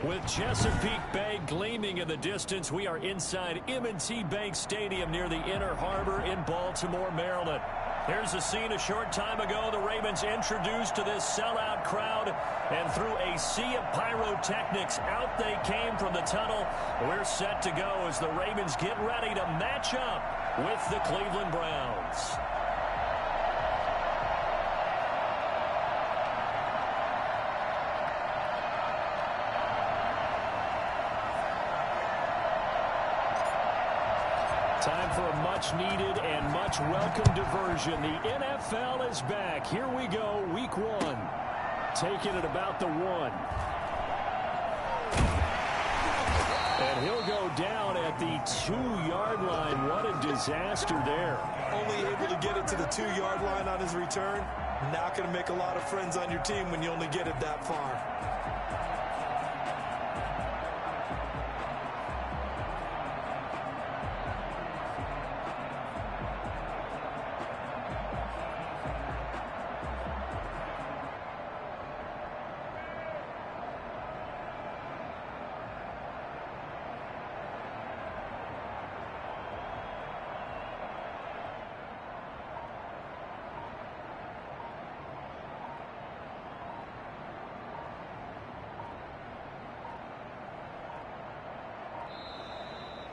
With Chesapeake Bay gleaming in the distance, we are inside M&T Bank Stadium near the Inner Harbor in Baltimore, Maryland. Here's a scene a short time ago. The Ravens introduced to this sellout crowd, and through a sea of pyrotechnics, out they came from the tunnel. We're set to go as the Ravens get ready to match up with the Cleveland Browns. Time for a much-needed and much-welcome diversion. The NFL is back. Here we go, Week 1. Taking it about the 1. And he'll go down at the 2-yard line. What a disaster there. Only able to get it to the 2-yard line on his return. Not going to make a lot of friends on your team when you only get it that far.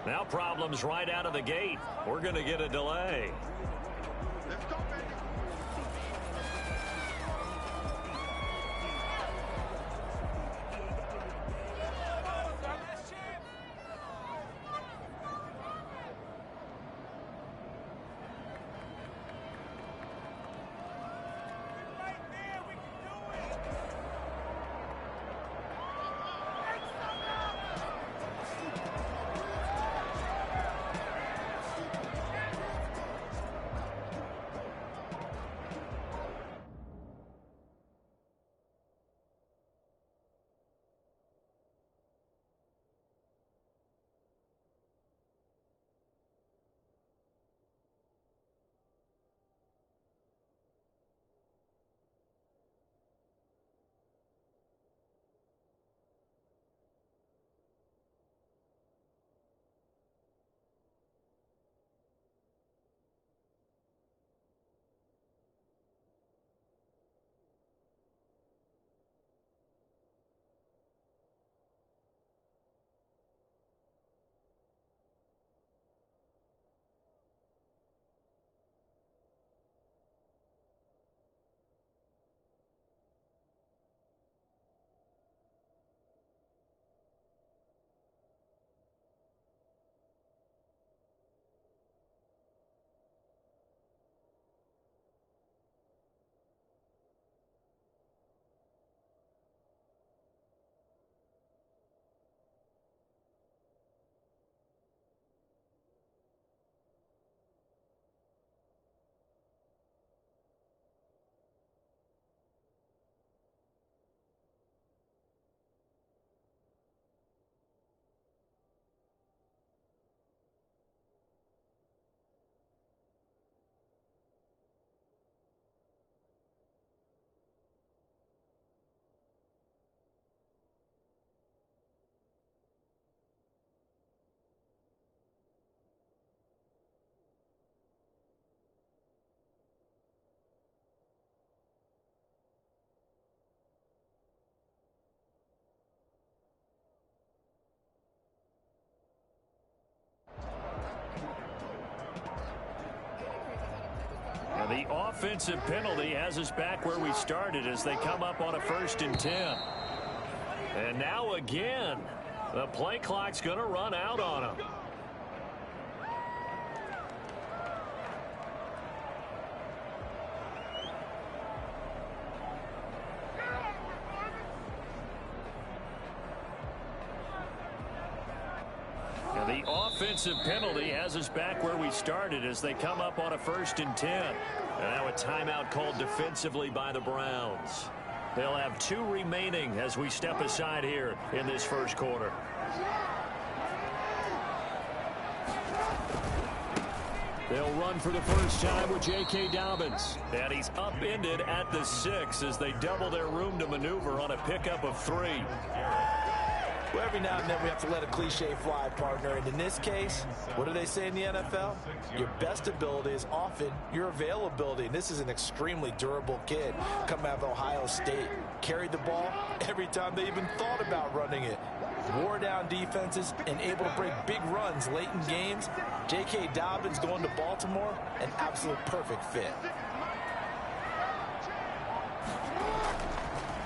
Now problems right out of the gate. We're going to get a delay. Let's go, baby. The offensive penalty has us back where we started as they come up on a 1st and 10. And now again, the play clock's going to run out on them. The offensive penalty has us back where we started as they come up on a 1st and 10. And now a timeout called defensively by the Browns. They'll have 2 remaining as we step aside here in this first quarter. They'll run for the first time with J.K. Dobbins. And he's upended at the 6 as they double their room to maneuver on a pickup of 3. Well, every now and then we have to let a cliche fly, partner. And in this case, what do they say in the NFL? Your best ability is often your availability. And this is an extremely durable kid coming out of Ohio State. Carried the ball every time they even thought about running it. Wore down defenses and able to break big runs late in games. J.K. Dobbins going to Baltimore, an absolute perfect fit.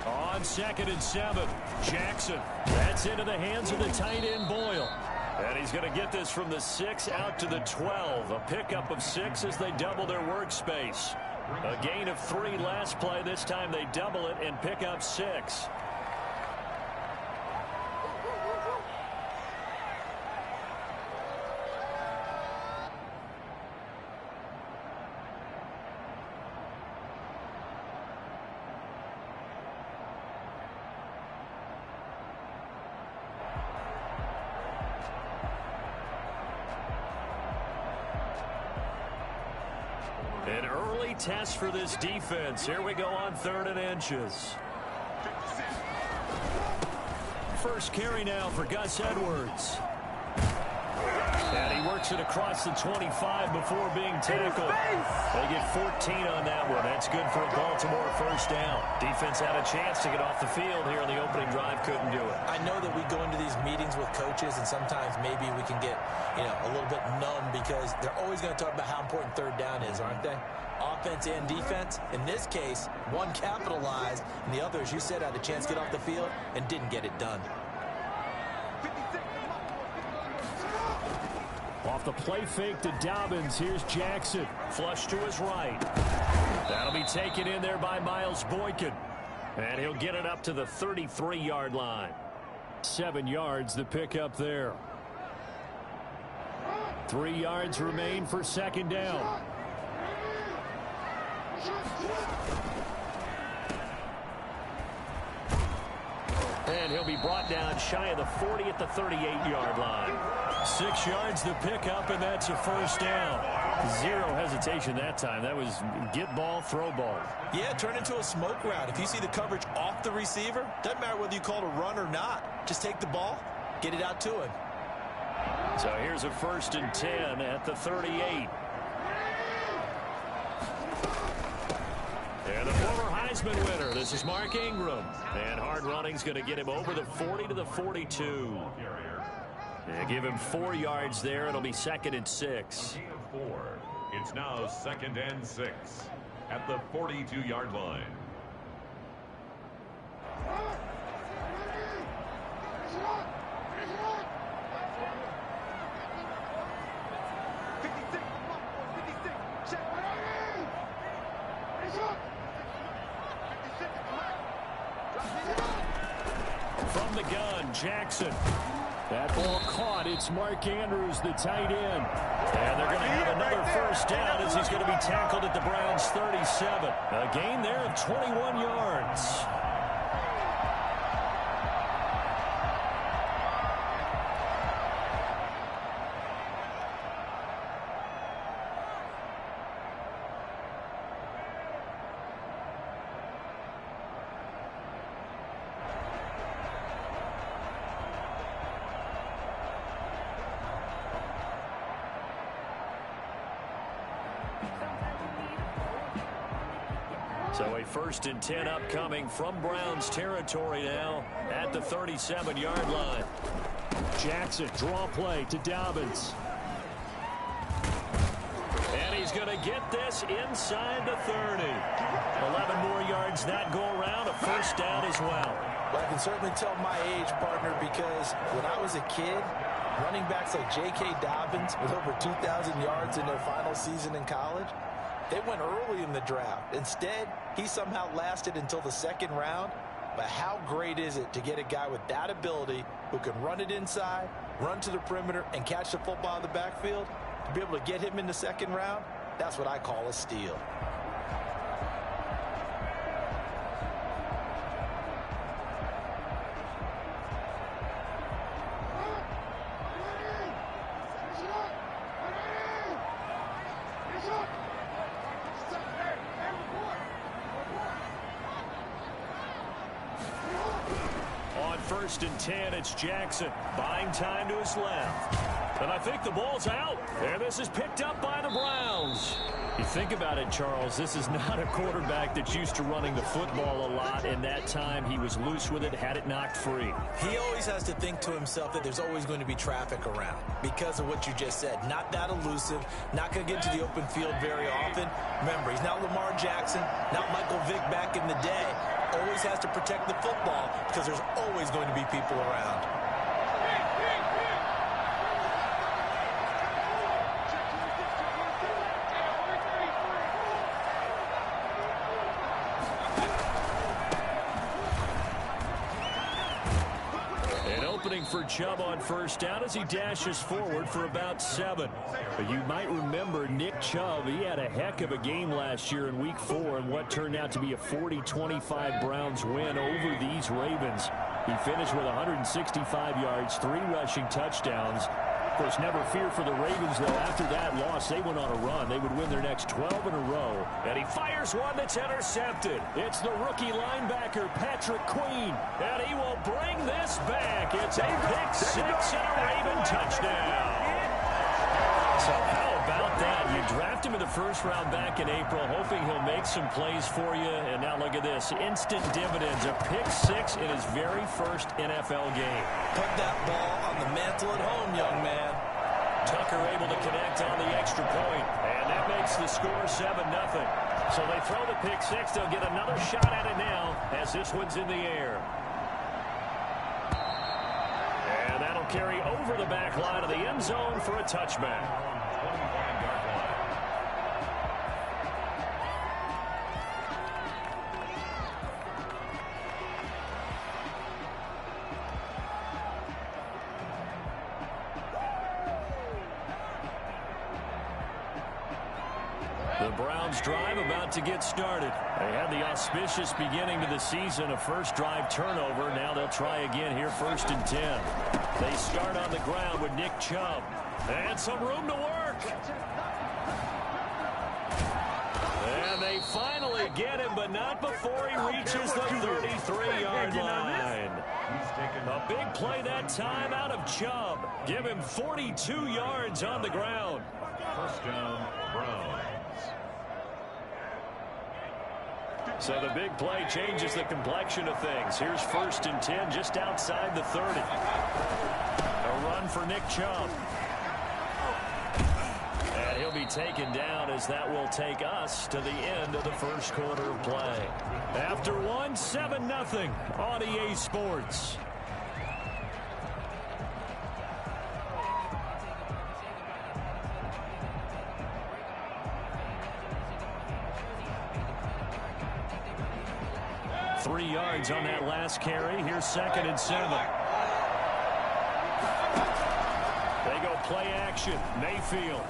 On 2nd and 7, Jackson. That's into the hands of the tight end Boyle. And he's going to get this from the 6 out to the 12. A pickup of 6 as they double their workspace. A gain of 3 last play. This time they double it and pick up 6. An early test for this defense. Here we go on 3rd and inches. First carry now for Gus Edwards. And he works it across the 25 before being tackled. They get 14 on that one. That's good for a Baltimore first down. Defense had a chance to get off the field here in the opening drive. Couldn't do it. I know that we go into these meetings with coaches, and sometimes maybe we can get, a little bit numb because they're always going to talk about how important 3rd down is, aren't they? Offense and defense. In this case, one capitalized, and the other, as you said, had a chance to get off the field and didn't get it done. Off the play fake to Dobbins, here's Jackson. Flush to his right. That'll be taken in there by Miles Boykin. And he'll get it up to the 33-yard line. 7 yards the pickup there. 3 yards remain for 2nd down. And he'll be brought down shy of the 40 at the 38-yard line. 6 yards the pickup, and that's a first down. 0 hesitation that time. That was get ball, throw ball. Yeah, turn into a smoke route. If you see the coverage off the receiver, doesn't matter whether you call it a run or not. Just take the ball, get it out to him. So here's a 1st and 10 at the 38. And the former Heisman winner, this is Mark Ingram. And hard running's going to get him over the 40 to the 42. They give him 4 yards there. It'll be 2nd and 6. 4. It's now 2nd and 6 at the 42-yard line. From the gun, Jackson. That ball caught. It's Mark Andrews, the tight end. And they're going to have another first down as he's going to be tackled at the Browns' 37. A gain there of 21 yards. So a 1st and 10 upcoming from Browns territory now at the 37-yard line. Jackson, draw play to Dobbins. And he's going to get this inside the 30. 11 more yards that go around, a first down as well. Well, I can certainly tell my age, partner, because when I was a kid, running backs like J.K. Dobbins with over 2,000 yards in their final season in college, they went early in the draft. Instead, he somehow lasted until the 2nd round. But how great is it to get a guy with that ability who can run it inside, run to the perimeter, and catch the football in the backfield? To be able to get him in the 2nd round, that's what I call a steal. first and 10. It's Jackson. Buying time to his left. And I think the ball's out. And this is picked up by the Browns. You think about it, Charles, this is not a quarterback that's used to running the football a lot, and that time he was loose with it, had it knocked free. He always has to think to himself that there's always going to be traffic around because of what you just said. Not that elusive, not going to get to the open field very often. Remember, he's not Lamar Jackson, not Michael Vick back in the day. Always has to protect the football because there's always going to be people around. For Chubb on first down as he dashes forward for about 7. But you might remember Nick Chubb, he had a heck of a game last year in Week 4 in what turned out to be a 40-25 Browns win over these Ravens. He finished with 165 yards, 3 rushing touchdowns. Of course, never fear for the Ravens, though. After that loss, they went on a run. They would win their next 12 in a row. And he fires one that's intercepted. It's the rookie linebacker, Patrick Queen. And he will bring this back. It's a pick 6 and a Raven touchdown. So how about that? You draft him in the first round back in April, hoping he'll make some plays for you. And now look at this. Instant dividends. A pick 6 in his very first NFL game. Put that ball on the mantle at home, young man. Tucker able to connect on the extra point. And that makes the score 7-0. So they throw the pick 6. They'll get another shot at it now as this one's in the air. And that'll carry over the back line of the end zone for a touchback. The Browns drive about to get started. They had the auspicious beginning to the season, a first drive turnover. Now they'll try again here, first and 10. They start on the ground with Nick Chubb. And some room to work. And they finally get him, but not before he reaches the 33-yard line. A big play that time out of Chubb. Give him 42 yards on the ground. First down, Browns. So the big play changes the complexion of things. Here's first and 10 just outside the 30. A run for Nick Chubb. And he'll be taken down as that will take us to the end of the first quarter of play. After one, 7-0 on EA Sports. On that last carry. Here's second and 7. They go play action. Mayfield.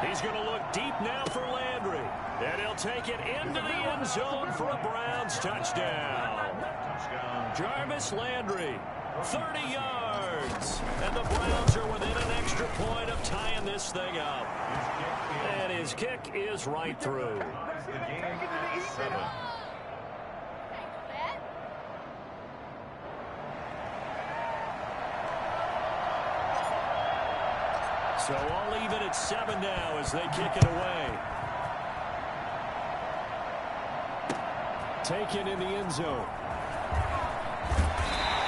He's going to look deep now for Landry. And he'll take it into the end zone for a Browns touchdown. Jarvis Landry, 30 yards. And the Browns are within an extra point of tying this thing up. And his kick is right through. So all even at 7 now as they kick it away. Taken in the end zone.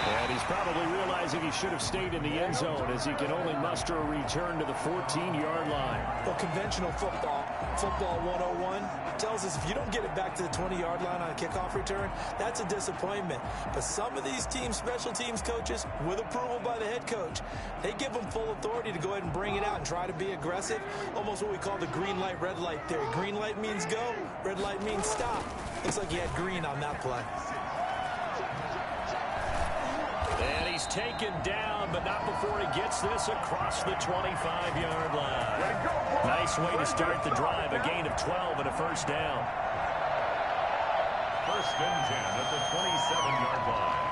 And he's probably realizing he should have stayed in the end zone as he can only muster a return to the 14-yard line. Well, conventional football 101, tells us if you don't get it back to the 20-yard line on a kickoff return, that's a disappointment. But some of these teams, special teams coaches, with approval by the head coach, they give them full authority to go ahead and bring it out and try to be aggressive. Almost what we call the green light, red light theory. Green light means go, red light means stop. Looks like he had green on that play. And he's taken down, but not before he gets this across the 25-yard line. Nice way to start the drive, a gain of 12 and a first down. First and 10 at the 27-yard line.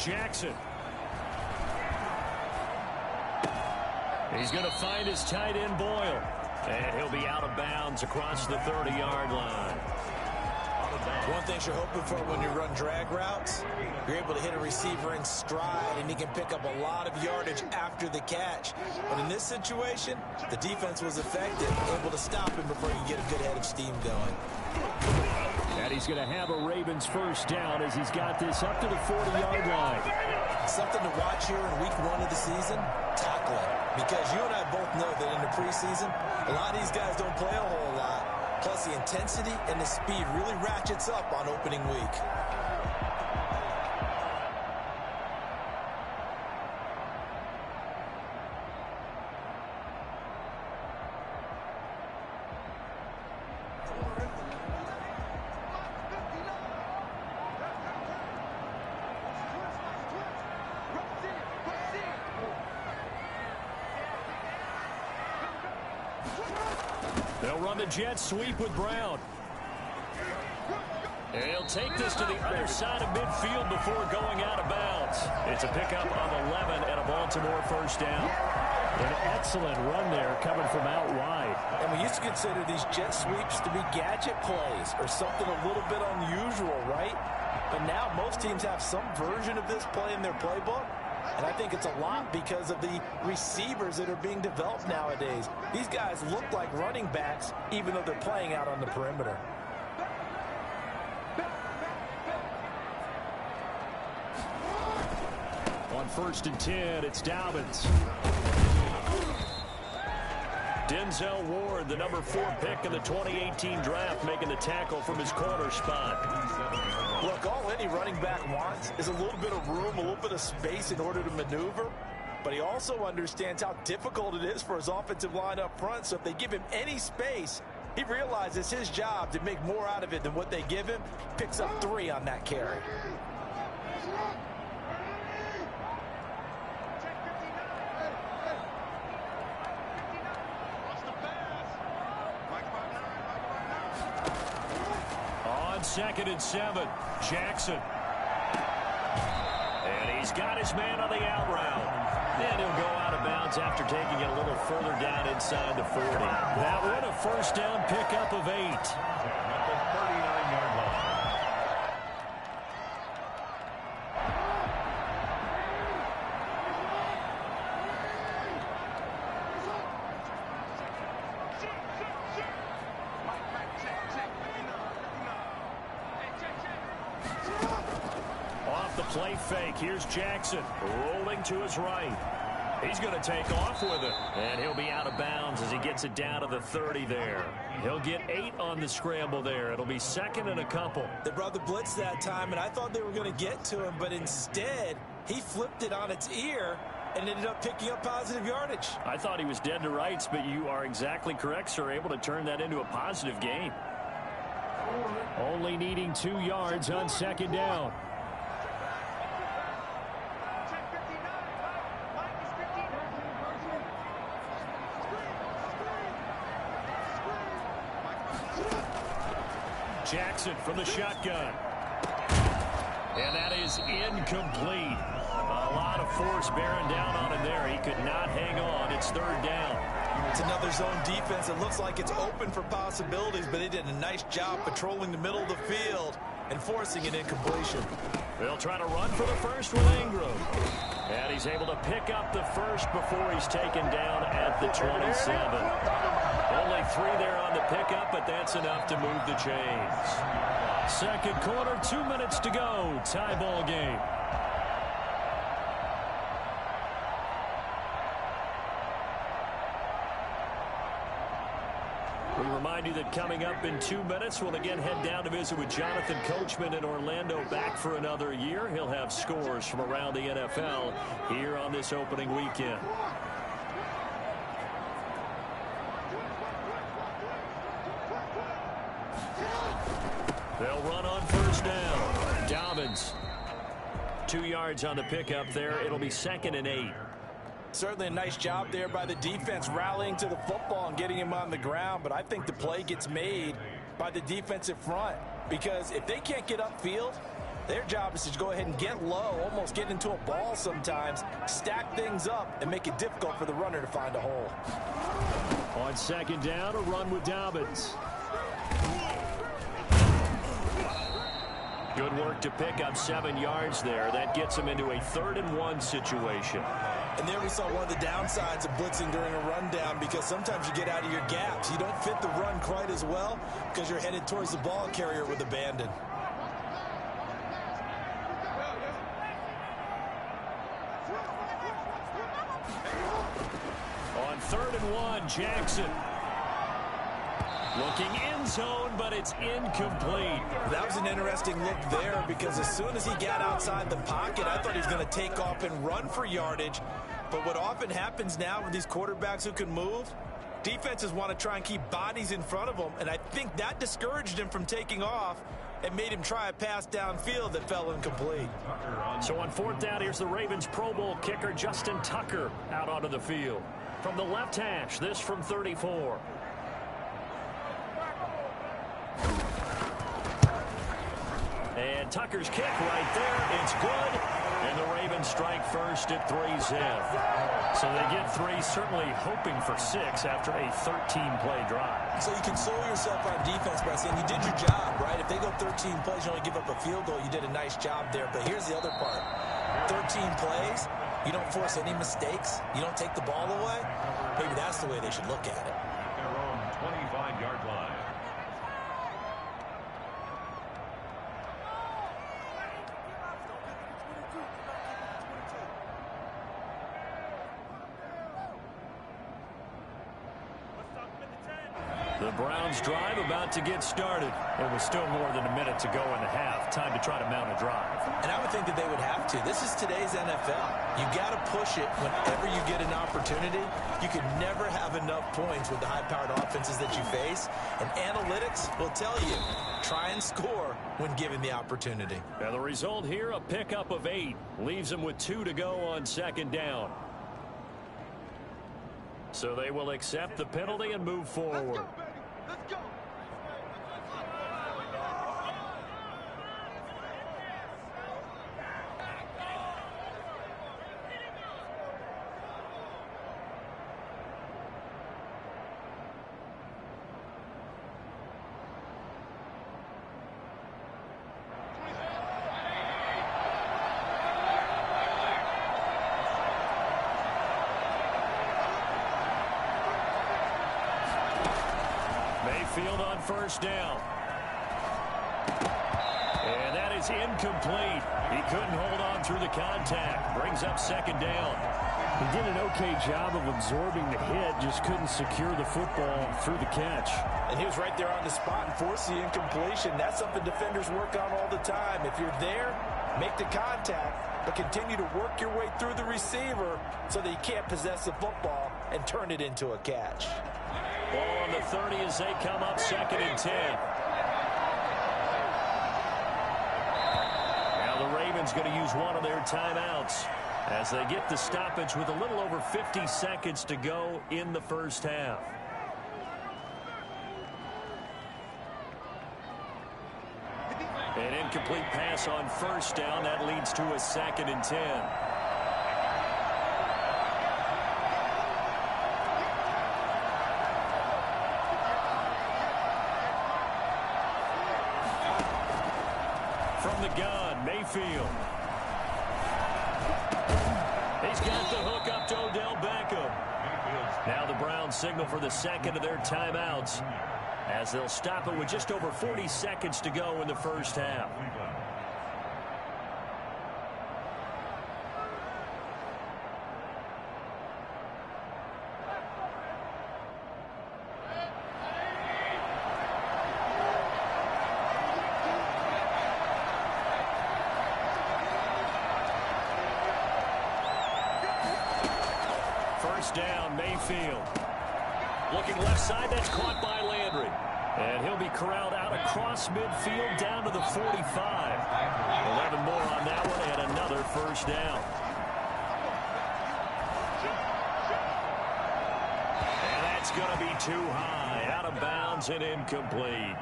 Jackson. He's going to find his tight end, Boyle. And he'll be out of bounds across the 30-yard line. One thing you're hoping for when you run drag routes, you're able to hit a receiver in stride, and he can pick up a lot of yardage after the catch. But in this situation, the defense was effective, able to stop him before he can get a good head of steam going. And he's going to have a Ravens first down as he's got this up to the 40-yard line. Something to watch here in week 1 of the season, tackling. Because you and I both know that in the preseason, a lot of these guys don't play a whole lot. Plus, the intensity and the speed really ratchets up on opening week. They'll run the jet sweep with Brown. He'll take this to the other side of midfield before going out of bounds. It's a pickup of 11 and a Baltimore first down. An excellent run there coming from out wide. And we used to consider these jet sweeps to be gadget plays or something a little bit unusual, right? But now most teams have some version of this play in their playbook. And I think it's a lot because of the receivers that are being developed nowadays. These guys look like running backs even though they're playing out on the perimeter. On 1st and 10, it's Dobbins. Denzel Ward, the number 4 pick in the 2018 draft, making the tackle from his corner spot. Look, all any running back wants is a little bit of room, a little bit of space in order to maneuver. But he also understands how difficult it is for his offensive line up front. So if they give him any space, he realizes his job to make more out of it than what they give him. Picks up 3 on that carry. On 2nd and 7, Jackson. And he's got his man on the out route. Then he'll go out of bounds after taking it a little further down inside the 40. That one a first down pickup of 8. At the 39-yard line. Off the play fake, here's Jackson rolling to his right. He's going to take off with it, and he'll be out of bounds as he gets it down to the 30 there. He'll get 8 on the scramble there. It'll be 2nd and a couple. They brought the blitz that time, and I thought they were going to get to him, but instead he flipped it on its ear and ended up picking up positive yardage. I thought he was dead to rights, but you are exactly correct, sir. Able to turn that into a positive gain. Only needing 2 yards on 2nd down. Jackson from the shotgun. And that is incomplete. A lot of force bearing down on him there. He could not hang on. It's 3rd down. It's another zone defense. It looks like it's open for possibilities, but they did a nice job patrolling the middle of the field and forcing an incompletion. They'll try to run for the first with Ingram. And he's able to pick up the first before he's taken down at the 27. Only 3 there on the pickup, but that's enough to move the chains. 2nd quarter, 2 minutes to go. Tie ball game. We remind you that coming up in 2 minutes, we'll again head down to visit with Jonathan Coachman in Orlando, back for another year. He'll have scores from around the NFL here on this opening weekend. They'll run on 1st down. Dobbins. 2 yards on the pickup there. It'll be 2nd and 8. Certainly a nice job there by the defense rallying to the football and getting him on the ground, but I think the play gets made by the defensive front because if they can't get upfield, Their job is to go ahead and get low, almost get into a ball sometimes, stack things up, and make it difficult for the runner to find a hole. On second down, a run with Dobbins. Good work to pick up 7 yards there. That gets him into a 3rd-and-1 situation. And there we saw one of the downsides of blitzing during a rundown, because sometimes you get out of your gaps. You don't fit the run quite as well because you're headed towards the ball carrier with abandon. On 3rd-and-1, Jackson. Looking end zone, but it's incomplete. That was an interesting look there, because as soon as he got outside the pocket, I thought he was going to take off and run for yardage. But what often happens now with these quarterbacks who can move, defenses want to try and keep bodies in front of them, and I think that discouraged him from taking off and made him try a pass downfield that fell incomplete. So on 4th down, here's the Ravens Pro Bowl kicker Justin Tucker out onto the field. From the left hash, this from 34. And Tucker's kick right there. It's good. And the Ravens strike first at 3-zip. So they get 3, certainly hoping for 6 after a 13-play drive. So you console yourself on defense by saying you did your job, right? If they go 13 plays, you only give up a field goal, you did a nice job there. But here's the other part. 13 plays, you don't force any mistakes, you don't take the ball away. Maybe that's the way they should look at it. Their own 25-yard line. The Browns drive about to get started. There was still more than a minute to go in the half. Time to try to mount a drive. And I would think that they would have to. This is today's NFL. You got to push it whenever you get an opportunity. You can never have enough points with the high-powered offenses that you face. And analytics will tell you, try and score when given the opportunity. And the result here, a pickup of 8. Leaves them with 2 to go on second down. So they will accept the penalty and move forward. Let's go. Mayfield on first down. And that is incomplete. He couldn't hold on through the contact. Brings up second down. He did an okay job of absorbing the hit, just couldn't secure the football through the catch. And he was right there on the spot and forced the incompletion. That's something defenders work on all the time. If you're there, make the contact, but continue to work your way through the receiver so that you can't possess the football and turn it into a catch. Ball on the 30 as they come up 2nd and 10. Now the Ravens going to use one of their timeouts as they get the stoppage with a little over 50 seconds to go in the first half. An incomplete pass on first down. That leads to a 2nd and 10. From the gun, Mayfield. He's got the hook up to Odell Beckham. Now the Browns signal for the second of their timeouts as they'll stop it with just over 40 seconds to go in the first half. First down, Mayfield. Looking left side, that's caught by Landry. And he'll be corralled out across midfield down to the 45. 11 more on that one and another first down. And that's going to be too high. Out of bounds and incomplete.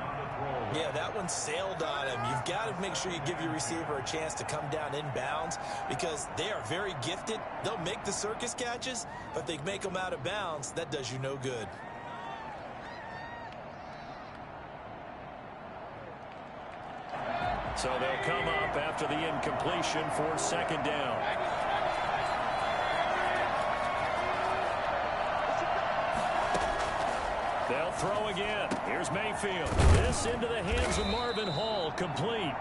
Yeah, that one sailed on him. You've got to make sure you give your receiver a chance to come down inbounds because they are very gifted. They'll make the circus catches, but if they make them out of bounds, that does you no good. So they'll come up after the incompletion for second down. They'll throw again. Here's Mayfield. This into the hands of Marvin Hall, complete.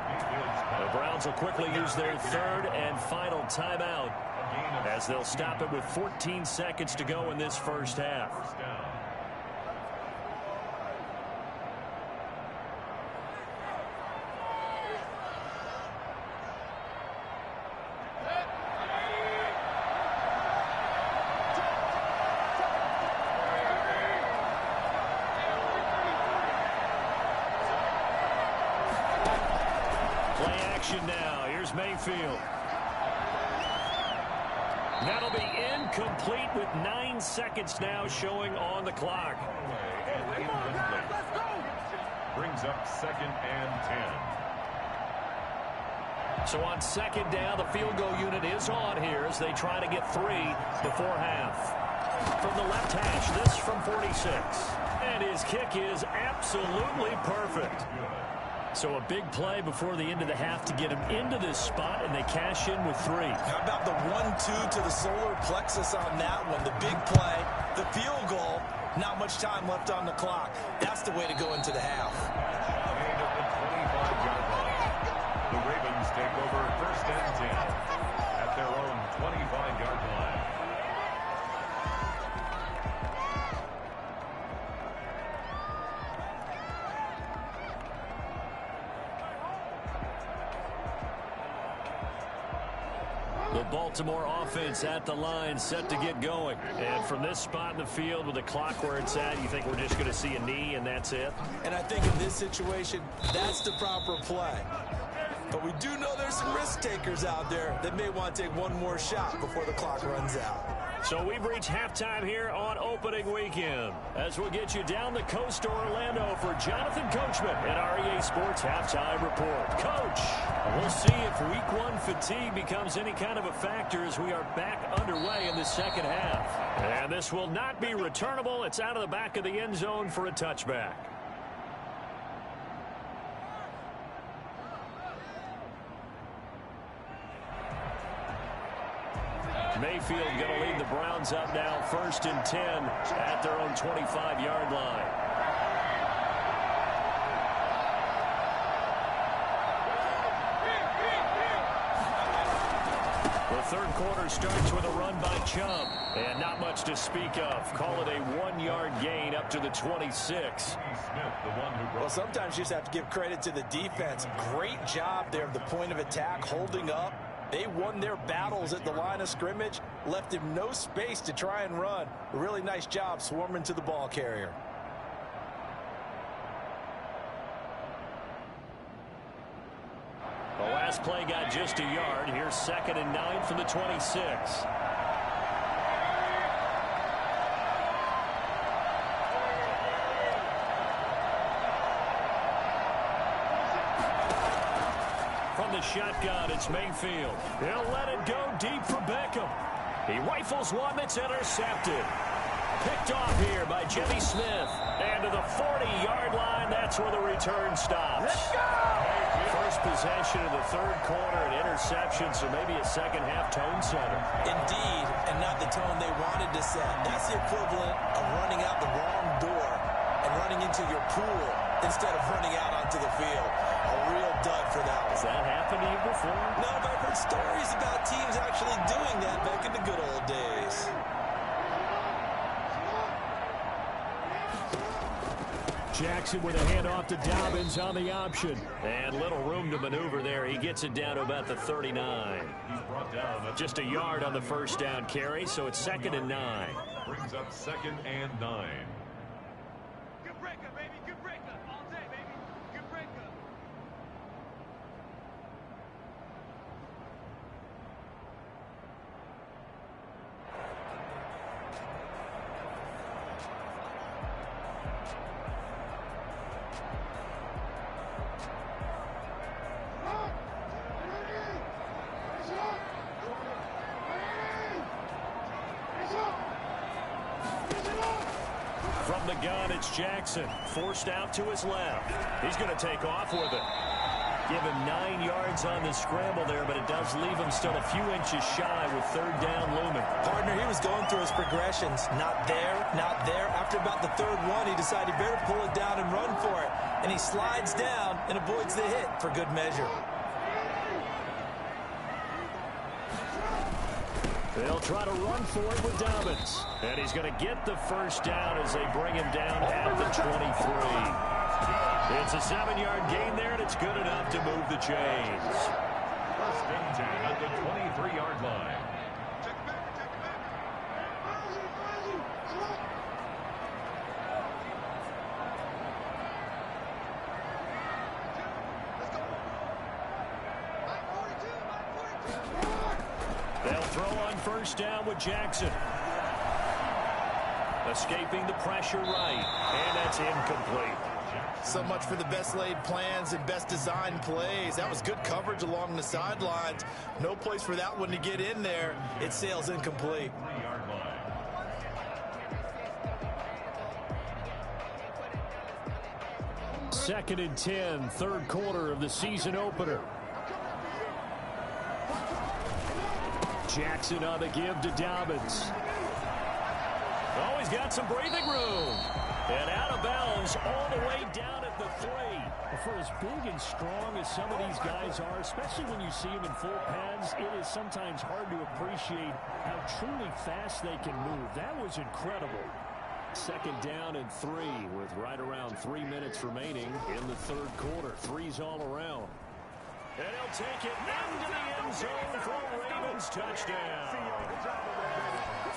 The Browns will quickly use their third and final timeout as they'll stop it with 14 seconds to go in this first half. Now, here's Mayfield. That'll be incomplete with 9 seconds now showing on the clock. Brings up second and 10. So on second down, the field goal unit is on here as they try to get 3 before half. From the left hash, this from 46. And his kick is absolutely perfect. So a big play before the end of the half to get him into this spot, and they cash in with 3. How about the 1-2 to the solar plexus on that one? The big play, the field goal, not much time left on the clock. That's the way to go into the half. And at the 25-yard line, the Ravens take over first and 10 at their own 25-yard line. The Baltimore offense at the line, set to get going. And from this spot in the field with the clock where it's at, you think we're just going to see a knee and that's it? And I think in this situation, that's the proper play. But we do know there's some risk takers out there that may want to take one more shot before the clock runs out. So we've reached halftime here on opening weekend as we'll get you down the coast to Orlando for Jonathan Coachman at our EA Sports Halftime Report. Coach, we'll see if week 1 fatigue becomes any kind of a factor as we are back underway in the second half. And this will not be returnable. It's out of the back of the end zone for a touchback. Mayfield going to lead the Browns up now, first and 10 at their own 25-yard line. The third quarter starts with a run by Chubb, and not much to speak of. Call it a 1-yard gain up to the 26. Well, sometimes you just have to give credit to the defense. Great job there at the point of attack, holding up. They won their battles at the line of scrimmage, left him no space to try and run. A really nice job swarming to the ball carrier. The last play got just a yard. Here's second and 9 from the 26. From the shotgun, it's Mayfield. He'll let it go deep for Beckham. He rifles one that's intercepted. Picked off here by Jimmy Smith. And to the 40-yard line, that's where the return stops. Let's go! First possession of the third quarter, an interception, so maybe a second-half tone setter. Indeed, and not the tone they wanted to set. That's the equivalent of running out the wrong door and running into your pool instead of running out onto the field. A real dud for that one. Has that happened to you before? No, but I've heard stories about teams actually doing that back in the good old days. Jackson with a handoff to Dobbins on the option. And little room to maneuver there. He gets it down to about the 39. He's brought down. Just a yard on the first down carry, so it's second and 9. Brings up second and 9. Good breaker, baby. Good breaker. All day, baby. Good breaker. From the gun, it's Jackson. Forced out to his left. He's going to take off with it. Give him 9 yards on the scramble there, but it does leave him still a few inches shy with third down looming. Partner, he was going through his progressions. Not there, not there. After about the third one, he decided he better pull it down and run for it. And he slides down and avoids the hit for good measure. They'll try to run for it with Dobbins. And he's going to get the first down as they bring him down at the 23. It's a 7-yard gain there, and it's good enough to move the chains. First and 10 at the 23-yard line. They'll throw on first down with Jackson. Escaping the pressure right, and that's incomplete. So much for the best laid plans and best designed plays. That was good coverage along the sidelines. No place for that one to get in there. It sails incomplete. 3-yard line. Second and 10, third quarter of the season opener. Jackson on the give to Dobbins. Oh, he's got some breathing room. And out of bounds all the way down at the 3. For as big and strong as some of these guys are, especially when you see them in full pads, it is sometimes hard to appreciate how truly fast they can move. That was incredible. Second down and 3 with right around 3 minutes remaining in the third quarter. 3's all around. And he'll take it into the end zone for a Ravens touchdown.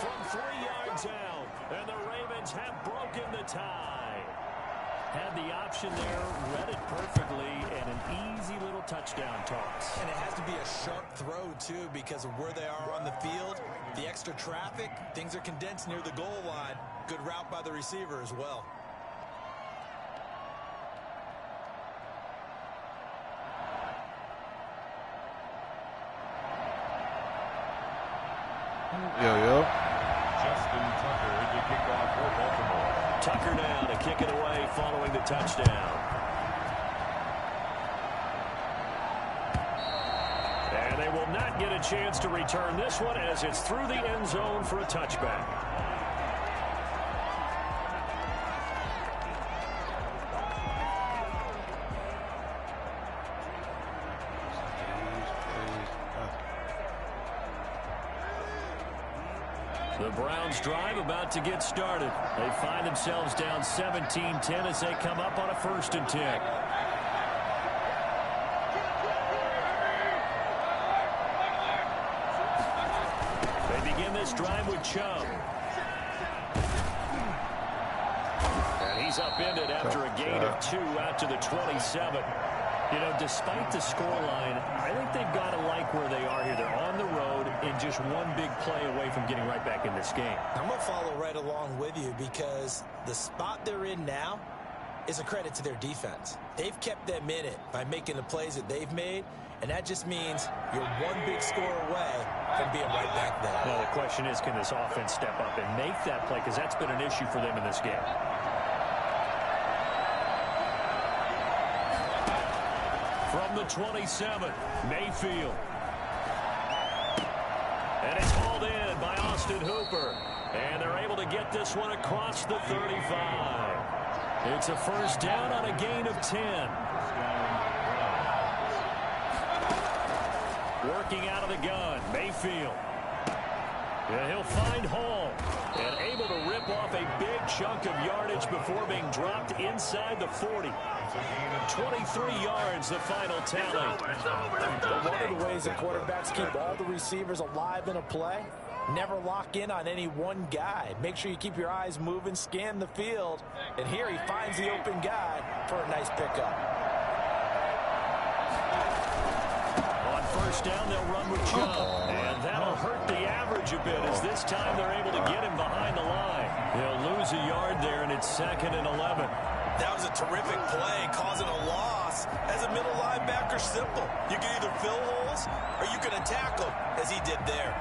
From 3 yards out, and the Ravens have broken the tie. Had the option there, read it perfectly, and an easy little touchdown toss. And it has to be a sharp throw, too, because of where they are on the field. The extra traffic, things are condensed near the goal line. Good route by the receiver as well. Yo. Justin Tucker to kick off for Baltimore. Tucker now to kick it away following the touchdown. And they will not get a chance to return this one as it's through the end zone for a touchback. The Browns drive about to get started. They find themselves down 17-10 as they come up on a 1st and 10. They begin this drive with Chubb. And he's upended after a gain of 2 out to the 27. You know, despite the scoreline, I think they've got to like where they are here. They're on the road and just one big play away from getting right back in this game. I'm going to follow right along with you because the spot they're in now is a credit to their defense. They've kept them in it by making the plays that they've made, and that just means you're one big score away from being right back there. Now, the question is, can this offense step up and make that play? Because that's been an issue for them in this game. From the 27, Mayfield. And it's hauled in by Austin Hooper. And they're able to get this one across the 35. It's a first down on a gain of 10. Working out of the gun, Mayfield. And he'll find Hall. And able to rip off a big chunk of yardage before being dropped inside the 40. 23 yards, the final tally. One of the ways that quarterbacks keep all the receivers alive in a play, never lock in on any one guy. Make sure you keep your eyes moving, scan the field, and here he finds the open guy for a nice pickup. On first down, they'll run with Chubb, and that'll hurt the average a bit as this time they're able to get him behind the line. He'll lose a yard there, and it's 2nd and 11. That was a terrific play, causing a loss. As a middle linebacker, simple. You can either fill holes or you can attack them, as he did there.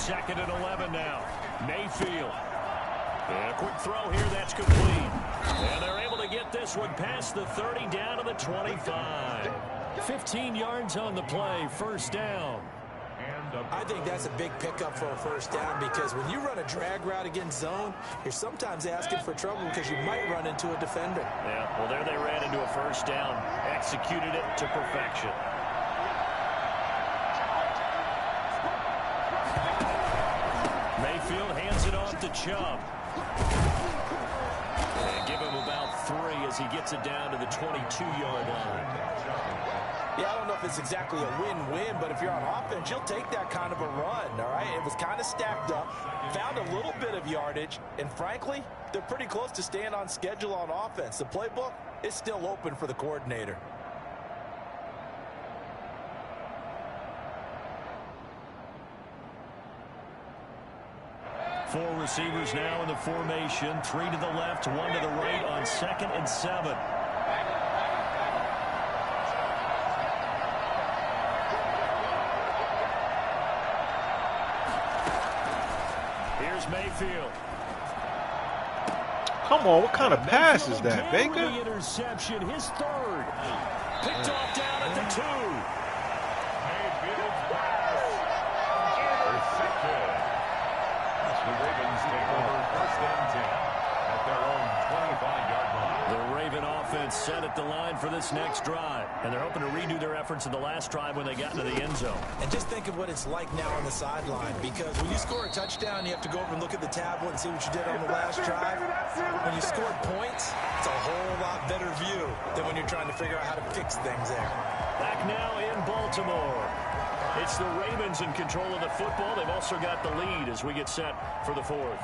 2nd and 11 now. Mayfield. And a quick throw here. That's complete. And they're able to get this one past the 30 down to the 25. 15 yards on the play. First down. I think that's a big pickup for a first down because when you run a drag route against zone, you're sometimes asking for trouble because you might run into a defender. Yeah, well, there they ran into a first down. Executed it to perfection. Mayfield hands it off to Chubb. And give him about 3 as he gets it down to the 22-yard line. Yeah, I don't know if it's exactly a win-win, but if you're on offense, you'll take that kind of a run, all right? It was kind of stacked up, found a little bit of yardage, and frankly, they're pretty close to staying on schedule on offense. The playbook is still open for the coordinator. Four receivers now in the formation. 3 to the left, 1 to the right on 2nd and 7. Here's Mayfield. Come on, what kind of pass is that, Baker? The interception, his 3rd. Picked off down at the 2. Mayfield's pass. Intercepted. The Ravens take over 1st and 10 at their own 25-yard line. The Raven offense set at the line for this next drive. And they're hoping to redo their efforts in the last drive when they got into the end zone. And just think of what it's like now on the sideline, because when you score a touchdown, you have to go over and look at the tablet and see what you did on the last drive. When you scored points, it's a whole lot better view than when you're trying to figure out how to fix things there. Back now in Baltimore. It's the Ravens in control of the football. They've also got the lead as we get set for the 4th.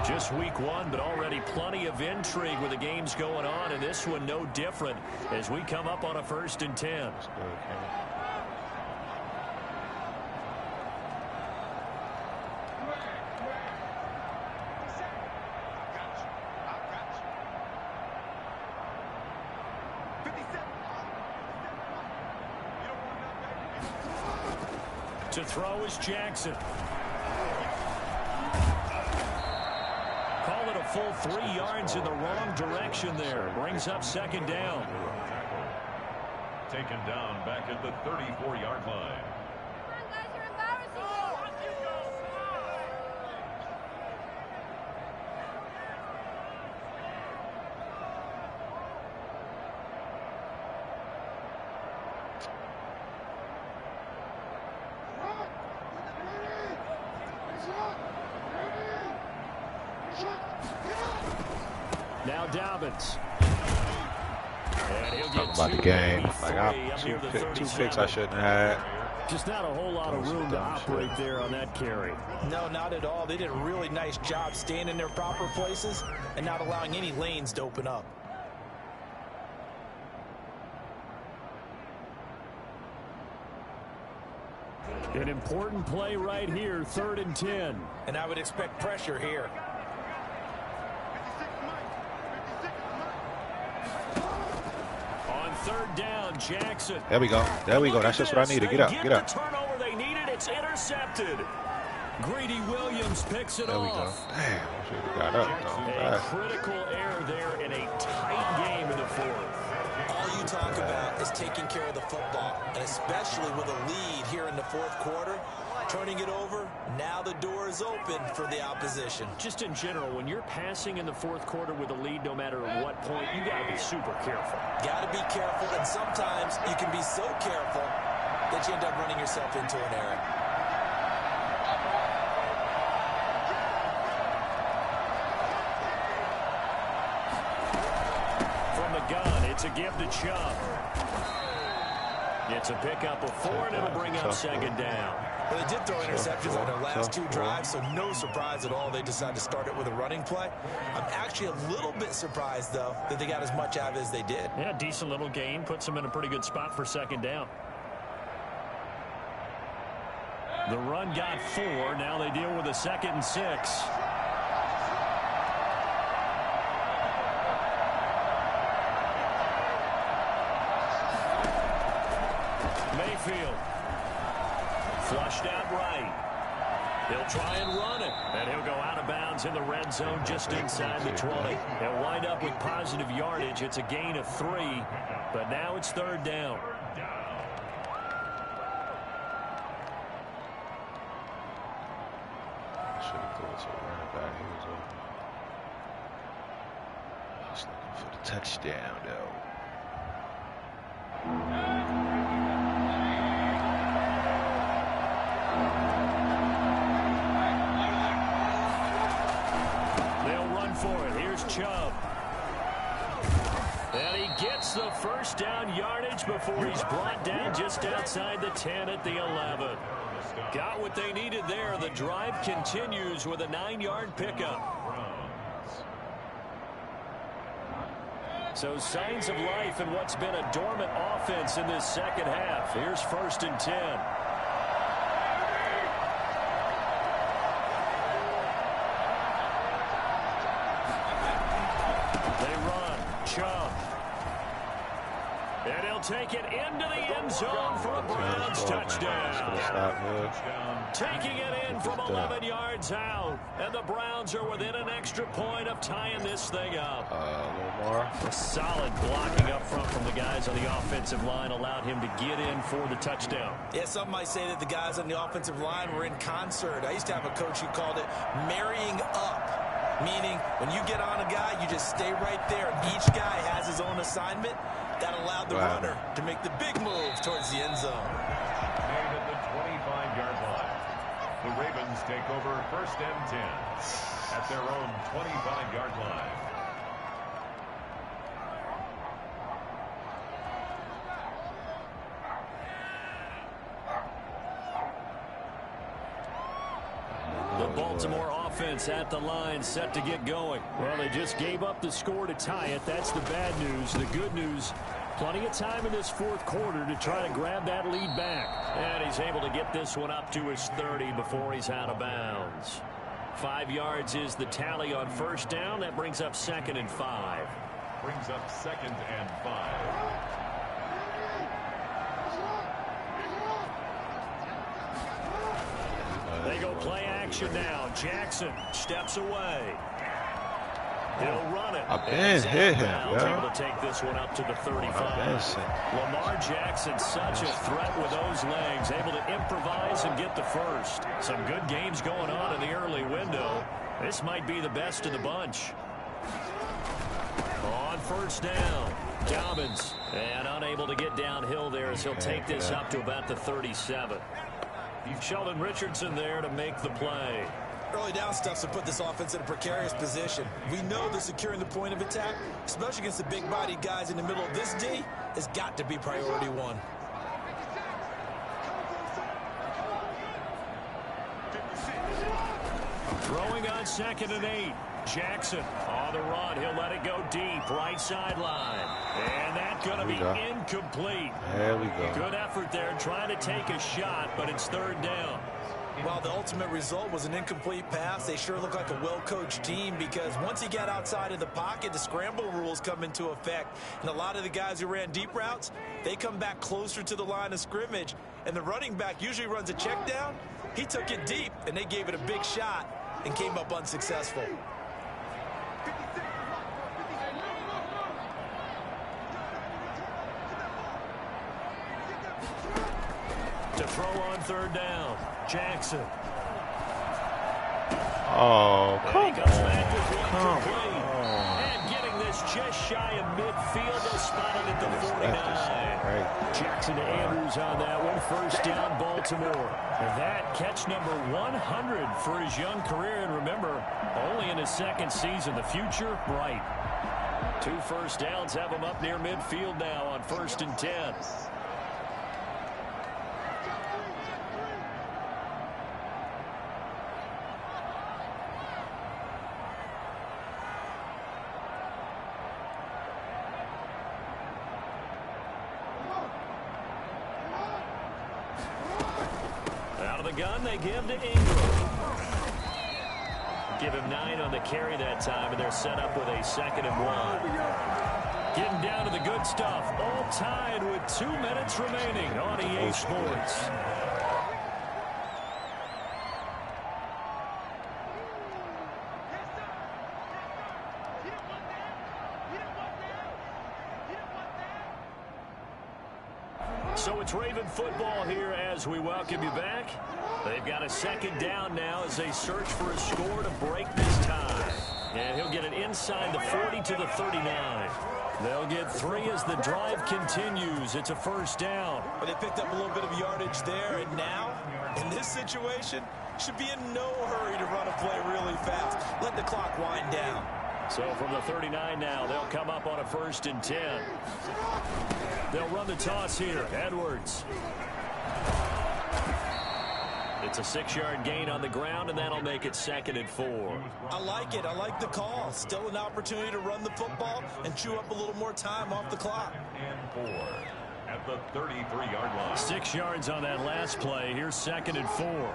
Just week 1, but already plenty of intrigue with the games going on, and this one no different as we come up on a 1st and 10. To throw is Jackson. Call it a full 3 yards in the wrong direction there. Brings up 2nd down. Taken down back at the 34-yard line. Now Dobbins. And he'll Talking get about the game. Like, two picks I shouldn't have had. Just not a whole lot of room to operate there on that carry. No, not at all. They did a really nice job staying in their proper places and not allowing any lanes to open up. An important play right here, 3rd and 10. And I would expect pressure here. On 3rd down, Jackson. There we go. There we go. That's just what I needed. Get up. Get up. The turnover they needed. It's intercepted. Greedy Williams picks it There we go. off. Damn. I should have got up. A critical error there in a tight game in the 4th. All you talk about is taking care of the football, and especially with a lead here in the 4th quarter, turning it over, now the door is open for the opposition. Just in general, when you're passing in the 4th quarter with a lead, no matter what point, you got to be super careful. Got to be careful, and sometimes you can be so careful that you end up running yourself into an error. From the gun, it's a give to Chubb. It's a pickup of 4, and it'll bring up 2nd down. Well, they did throw interceptions on their last 2 drives, so no surprise at all they decided to start it with a running play. I'm actually a little bit surprised, though, that they got as much out of it as they did. Yeah, decent little gain. Puts them in a pretty good spot for 2nd down. The run got 4. Now they deal with a 2nd and 6. Mayfield. Flushed out right. He'll try and run it, and he'll go out of bounds in the red zone just inside the 20. They'll wind up with positive yardage. It's a gain of 3, but now it's 3rd down. Should have thrown it to a running back. He was open. Just looking for the touchdown, though. For it. Here's Chubb. And he gets the first down yardage before he's brought down just outside the 10 at the 11. Got what they needed there. The drive continues with a 9-yard pickup. So signs of life in what's been a dormant offense in this second half. Here's 1st and 10. And he'll take it into the end zone for a Browns touchdown. Taking it in from 11 yards out. And the Browns are within an extra point of tying this thing up. A solid blocking up front from the guys on the offensive line allowed him to get in for the touchdown. Yeah, some might say that the guys on the offensive line were in concert. I used to have a coach who called it marrying up. Meaning, when you get on a guy, you just stay right there. Each guy has his own assignment. That allowed the runner to make the big move towards the end zone. Made at the 25-yard line. The Ravens take over 1st and 10 at their own 25-yard line. Baltimore offense at the line, set to get going. Well, they just gave up the score to tie it. That's the bad news. The good news, plenty of time in this 4th quarter to try to grab that lead back. And he's able to get this one up to his 30 before he's out of bounds. 5 yards is the tally on 1st down. That brings up 2nd and 5. Brings up 2nd and 5. They go play action now. Jackson steps away. He'll run it. I've been hit him, able to take this one up to the 35. Lamar Jackson, such a threat with those legs, able to improvise and get the first. Some good games going on in the early window. This might be the best of the bunch. On 1st down, Dobbins, and unable to get downhill there as he'll take this up to about the 37. Sheldon Richardson there to make the play. Early down stuff to put this offense in a precarious position. We know that securing the point of attack, especially against the big-bodied guys in the middle of this D, has got to be priority 1. Throwing on 2nd and 8. Jackson on the run. He'll let it go deep. Right sideline. And that's going to be incomplete. There we go. Good effort there trying to take a shot, but it's 3rd down. While the ultimate result was an incomplete pass, they sure look like a well-coached team because once he got outside of the pocket, the scramble rules come into effect. And a lot of the guys who ran deep routes, they come back closer to the line of scrimmage. And the running back usually runs a check down. He took it deep, and they gave it a big shot and came up unsuccessful. To throw on 3rd down, Jackson. Oh, come on. And getting this just shy of midfield, they spotted at the 49. Jackson to Andrews on that one. 1st down, Baltimore. And that catch number 100 for his young career. And remember, only in his 2nd season. The future, bright. 2 1st downs have him up near midfield now on 1st and 10. Gun they give to Ingram. Give him 9 on the carry that time, and they're set up with a 2nd and 1. Getting down to the good stuff. All tied with 2 minutes remaining on EA Sports. So it's Raven football here as we welcome you back. They've got a second down now as they search for a score to break this tie. And he'll get it inside the 40 to the 39. They'll get 3 as the drive continues. It's a first down. But they picked up a little bit of yardage there, and now, in this situation, should be in no hurry to run a play really fast. Let the clock wind down. So from the 39 now, they'll come up on a 1st and 10. They'll run the toss here. Edwards. It's a 6-yard gain on the ground, and that'll make it 2nd and 4. I like it. I like the call. Still an opportunity to run the football and chew up a little more time off the clock. And 4 at the 33-yard line. 6 yards on that last play. Here's 2nd and 4.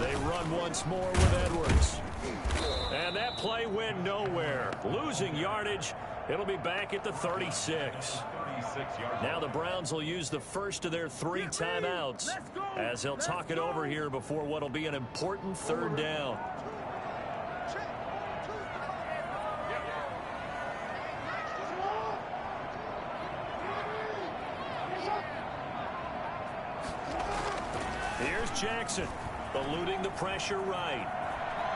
They run once more with Edwards. And that play went nowhere. Losing yardage. It'll be back at the 36. Now the Browns will use the first of their 3 timeouts as they'll talk it over here before what will be an important 3rd down. Here's Jackson. Eluding the pressure right.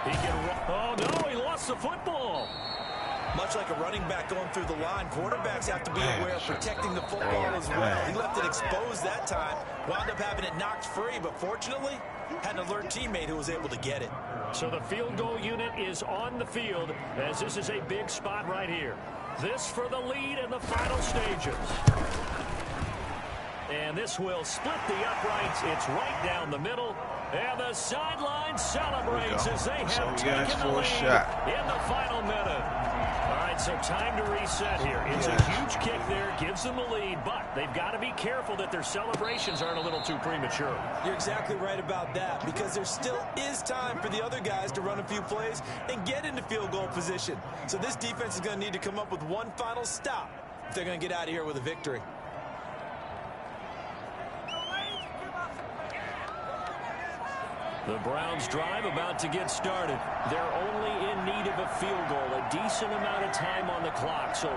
He can run. Oh, no, he lost the football. Much like a running back going through the line, quarterbacks have to be aware of protecting the football as well. He left it exposed that time, wound up having it knocked free, but fortunately, had an alert teammate who was able to get it. So the field goal unit is on the field as this is a big spot right here. This for the lead in the final stages. And this will split the uprights. It's right down the middle. And the sideline celebrates as they have taken the lead in the final minute. All right, so time to reset here. It's a huge kick there, gives them the lead, but they've got to be careful that their celebrations aren't a little too premature. You're exactly right about that, because there still is time for the other guys to run a few plays and get into field goal position. So this defense is going to need to come up with one final stop if they're going to get out of here with a victory. The Browns drive about to get started. They're only in need of a field goal, a decent amount of time on the clock. So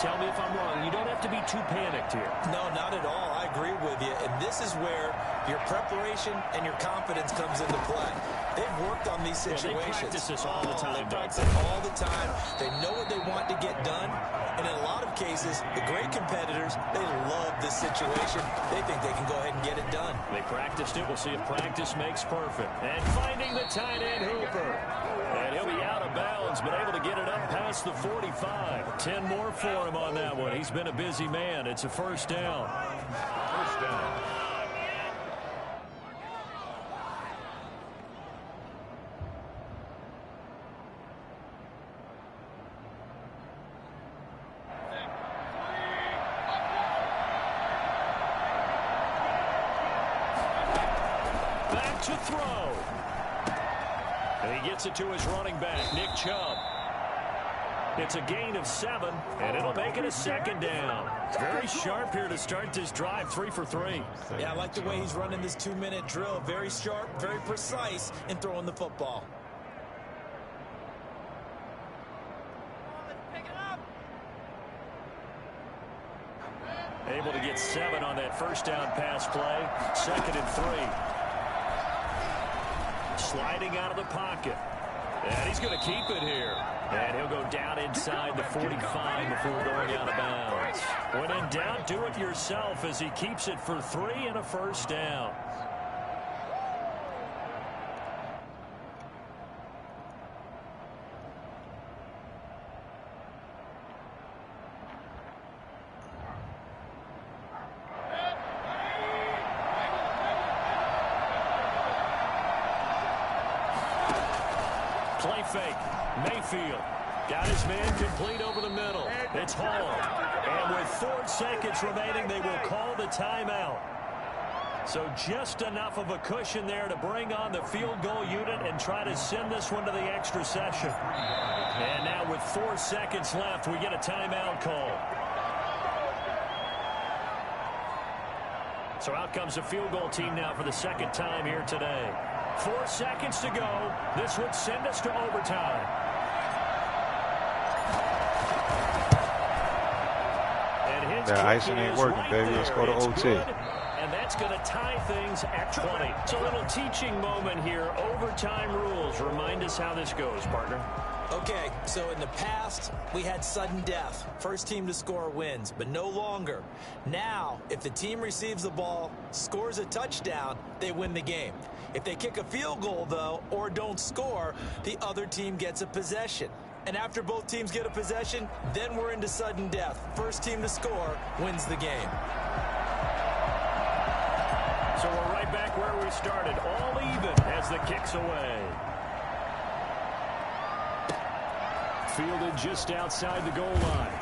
tell me if I'm wrong. You don't have to be too panicked here. No, not at all. I agree with you. And this is where your preparation and your confidence comes into play. They've worked on these situations. They practice this all the time. They practice it all the time. They know what they want to get done. And in a lot of cases, the great competitors, they love this situation. They think they can go ahead and get it done. They practiced it. We'll see if practice makes perfect. And finding the tight end, Hooper. And he'll be out of bounds, but able to get it up past the 45. 10 more for him on that one. He's been a busy man. It's a first down. First down. To throw. And he gets it to his running back, Nick Chubb. It's a gain of 7, and it'll make it a second down. Very sharp here to start this drive, 3 for 3. Yeah, I like the way he's running this 2-minute drill. Very sharp, very precise in throwing the football. Able to get 7 on that first down pass play. 2nd and 3. Sliding out of the pocket. And he's going to keep it here. And he'll go down inside the 45 before going out of bounds. When in doubt, do it yourself as he keeps it for 3 and a first down. Play fake. Mayfield got his man complete over the middle. It's Hall. And with 4 seconds remaining, they will call the timeout. So just enough of a cushion there to bring on the field goal unit and try to send this one to the extra session. And now with 4 seconds left, we get a timeout call. So out comes the field goal team now for the second time here today. 4 seconds to go. This would send us to overtime. That icing ain't working, right baby. Let's go to OT. Good, and that's going to tie things at 20. It's a little teaching moment here. Overtime rules. Remind us how this goes, partner. Okay, so in the past, we had sudden death. First team to score wins, but no longer. Now, if the team receives the ball, scores a touchdown, they win the game. If they kick a field goal, though, or don't score, the other team gets a possession. And after both teams get a possession, then we're into sudden death. First team to score wins the game. So we're right back where we started. All even as the kick's away. Fielded just outside the goal line.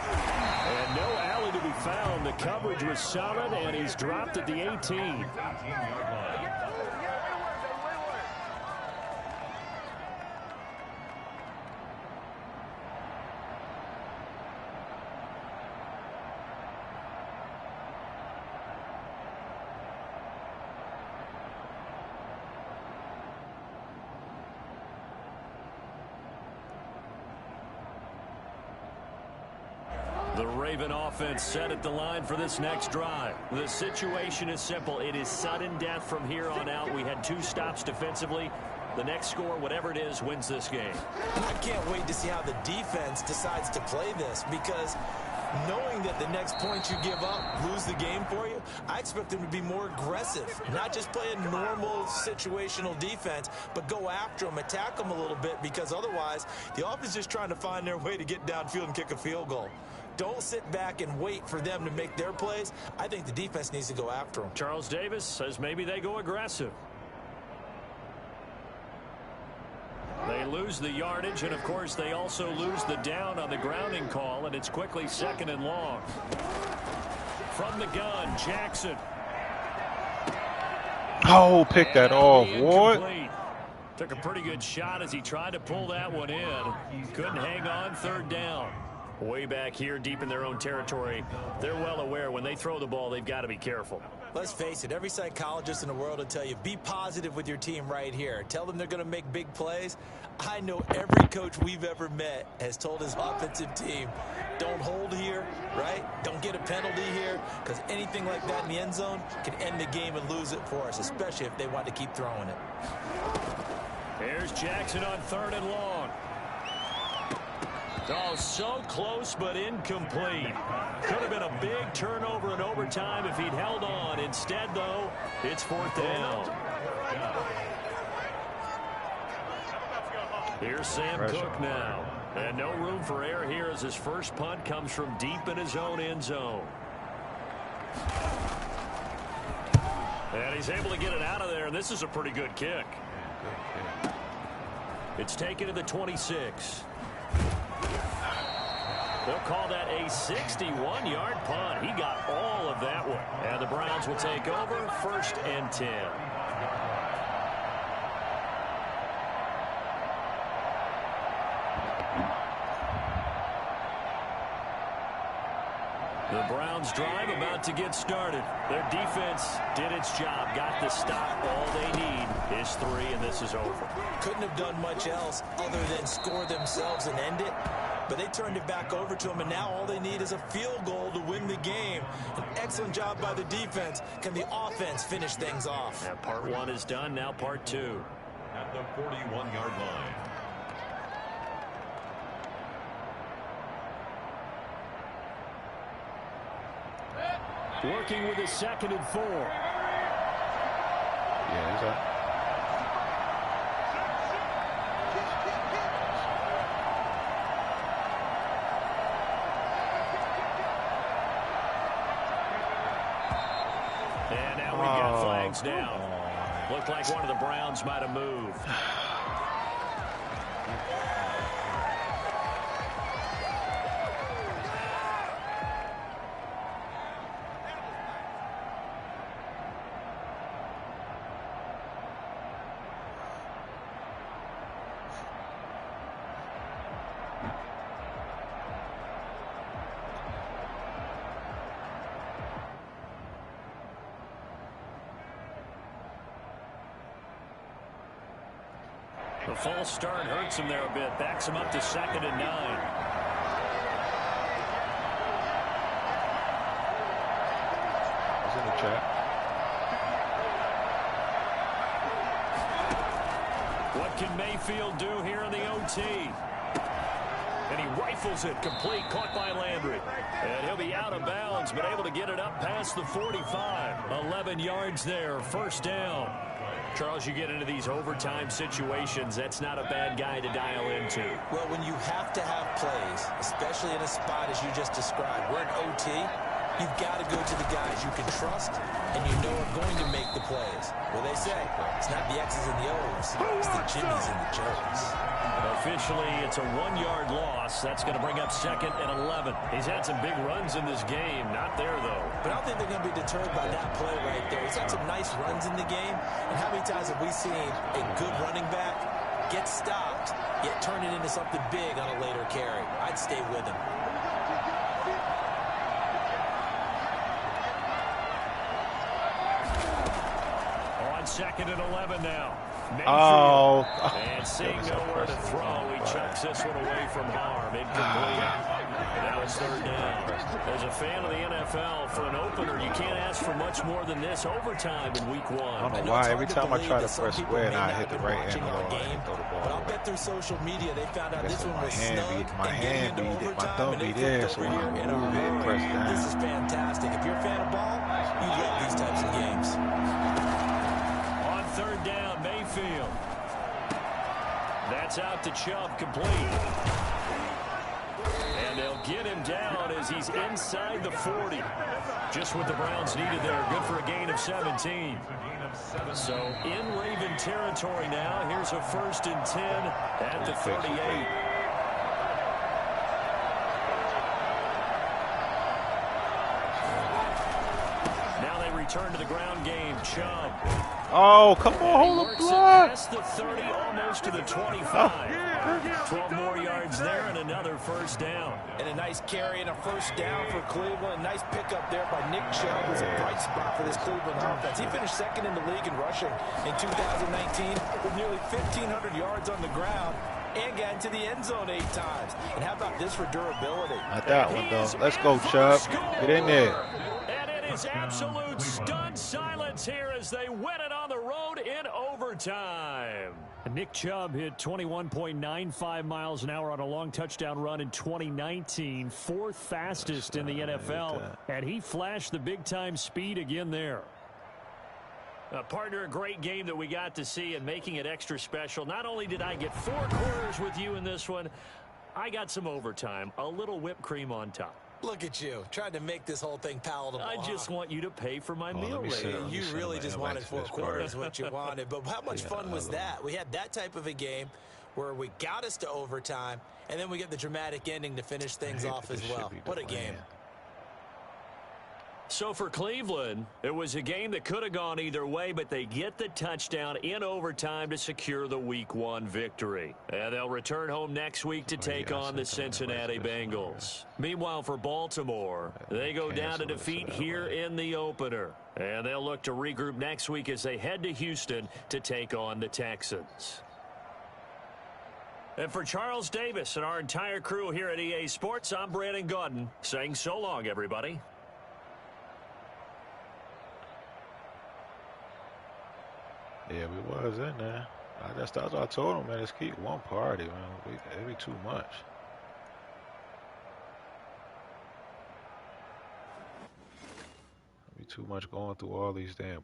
And no alley to be found. The coverage was solid, and he's dropped at the 18. The Raven offense set at the line for this next drive. The situation is simple. It is sudden death from here on out. We had 2 stops defensively. The next score, whatever it is, wins this game. I can't wait to see how the defense decides to play this, because knowing that the next point you give up lose the game for you, I expect them to be more aggressive. Not just play a normal situational defense, but go after them, attack them a little bit, because otherwise the offense is just trying to find their way to get downfield and kick a field goal. Don't sit back and wait for them to make their plays. I think the defense needs to go after them. Charles Davis says maybe they go aggressive. They lose the yardage, and of course they also lose the down on the grounding call, and it's quickly 2nd and long. From the gun, Jackson. Oh, pick that off. What? Took a pretty good shot as he tried to pull that one in. Couldn't hang on. 3rd down. Way back here, deep in their own territory, they're well aware when they throw the ball, they've got to be careful. Let's face it, every psychologist in the world will tell you, be positive with your team right here. Tell them they're going to make big plays. I know every coach we've ever met has told his offensive team, don't hold here, right? Don't get a penalty here, because anything like that in the end zone can end the game and lose it for us, especially if they want to keep throwing it. Here's Jackson on 3rd and long. Oh, so close but incomplete. Could have been a big turnover in overtime if he'd held on. Instead, though, it's 4th down. Here's Sam Cook now. And no room for error here as his first punt comes from deep in his own end zone. And he's able to get it out of there, and this is a pretty good kick. It's taken to the 26. They'll call that a 61-yard punt. He got all of that one. And the Browns will take over 1st and 10. The Browns drive about to get started. Their defense did its job, got the stop. All they need is 3, and this is over. Couldn't have done much else other than score themselves and end it. But they turned it back over to them, and now all they need is a field goal to win the game. An excellent job by the defense. Can the offense finish things off? Yeah, part 1 is done, now part 2. At the 41-yard line. Working with a 2nd and 4. Yeah, is that? And now we got flags down. Looked like one of the Browns might have moved. The false start hurts him there a bit. Backs him up to 2nd and 9. He's in the trap. What can Mayfield do here in the OT? And he rifles it complete, caught by Landry. And he'll be out of bounds, but able to get it up past the 45. 11 yards there, first down. Charles, you get into these overtime situations, that's not a bad guy to dial into. Well, when you have to have plays, especially in a spot as you just described, we're in OT, you've got to go to the guys you can trust and you know are going to make the plays. Well, they say, it's not the X's and the O's, it's the Jimmys and the Joes. Officially, it's a 1-yard loss. That's going to bring up 2nd and 11. He's had some big runs in this game. Not there, though. But I don't think they're going to be deterred by that play right there. He's had some nice runs in the game. And how many times have we seen a good running back get stopped, yet turn it into something big on a later carry? I'd stay with him. On 2nd and 11 now. Oh. And seeing nowhere to throw, he chucks this one away from harm. Incomplete. Now it's 3rd down. As a fan of the NFL, for an opener, you can't ask for much more than this overtime in week 1. I don't know why. Every time I try to press square and I hit the right hand, But I'll bet through social media they found out this one was snug. My hand beat it. My thumb be there, so when I move it, press down. This is fantastic. If you're a fan of ball, you love these types of games. On 3rd down, Mayfield. That's out to Chubb, complete. And they'll get him down as he's inside the 40. Just what the Browns needed there. Good for a gain of 17. So in Raven territory now. Here's a 1st and 10 at the 38. Now they return to the ground game. Chubb. Oh, come on, hold the block. Past the 30, almost to the 25. 12 more yards there and another 1st down. And a nice carry and a 1st down for Cleveland. Nice pickup there by Nick Chubb. It was a bright spot for this Cleveland offense. He finished 2nd in the league in rushing in 2019 with nearly 1,500 yards on the ground and got into the end zone 8 times. And how about this for durability? Not that one, though. Let's go, Chubb. Get in there. And it is absolute stunned silence here as they win it on the road in overtime. Nick Chubb hit 21.95 miles an hour on a long touchdown run in 2019, 4th fastest in the NFL, and he flashed the big-time speed again there. Partner, a great game that we got to see and making it extra special. Not only did I get 4 quarters with you in this one, I got some overtime, a little whipped cream on top. Look at you, trying to make this whole thing palatable. I just want you to pay for my meal rating. You really just wanted 4 quarters, what you wanted. But how much fun was that? We had that type of a game where we got us to overtime, and then we get the dramatic ending to finish things off as well. What a game. So for Cleveland, it was a game that could have gone either way, but they get the touchdown in overtime to secure the Week 1 victory. And they'll return home next week to take on the Cincinnati Bengals. Meanwhile, for Baltimore, they go down to defeat here in the opener. And they'll look to regroup next week as they head to Houston to take on the Texans. And for Charles Davis and our entire crew here at EA Sports, I'm Brandon Gaudin saying so long, everybody. Yeah, we was in there. That's what I told him, man. Let's keep one party, man. It'd be too much. It'd be too much going through all these damn